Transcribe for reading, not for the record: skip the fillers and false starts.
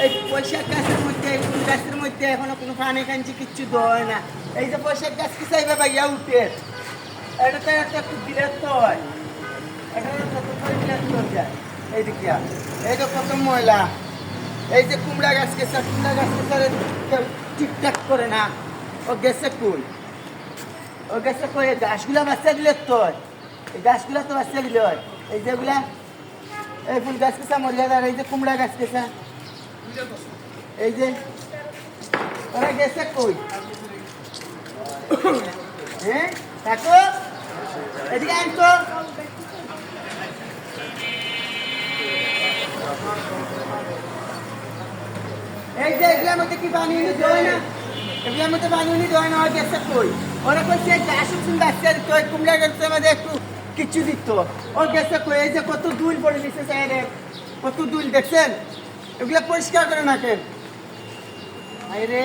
এই বৈশাখ গাছের মধ্যে ফুল গাছের মধ্যে এখনো কোনো পানি কাঞ্চি কিচ্ছু দেয় না। এই যে বৈশাখ গাছ কি চাইবে ভাইয়া উঠে এটা তো একটা খুব বিরক্ত হয়, এটা কত করে বিরক্ত হয়ে যায়। এই দেখিয়া এই তো কত ময়লা। এই যে কুমড়া গাছ কেসা কেউ ঠিকঠাক করে না। ও গেছে কই, ও গেছে কই? এই গাছগুলা বাচ্চা দিলে তো এই গাছগুলা তো বাচ্চা দিলে হয়। এই যেগুলা এই ফুল গাছ কেসা মরিয়াদার, এই যে কুমড়া গাছ কেসা, এই যে ওরা গেছে কই? হ্যাঁ থাকো এদিকে আনতো। এই যে এগুলোর মধ্যে কি পানি উনি দেয় না, এগুলোর মধ্যে পানি উনি দেয় না। ওরা গেছে কই? ওরা কইছে গাছ উঠুন বাচ্চা দিত, ওই কুমড়া গাছের মধ্যে একটু কিচ্ছু দিত। ও গেছে কই? এই যে কত দুল পড়ে নিচ্ছে চাইরে, কত দুল দেখছেন? এগুলো পরিষ্কার করে না কেন? আরে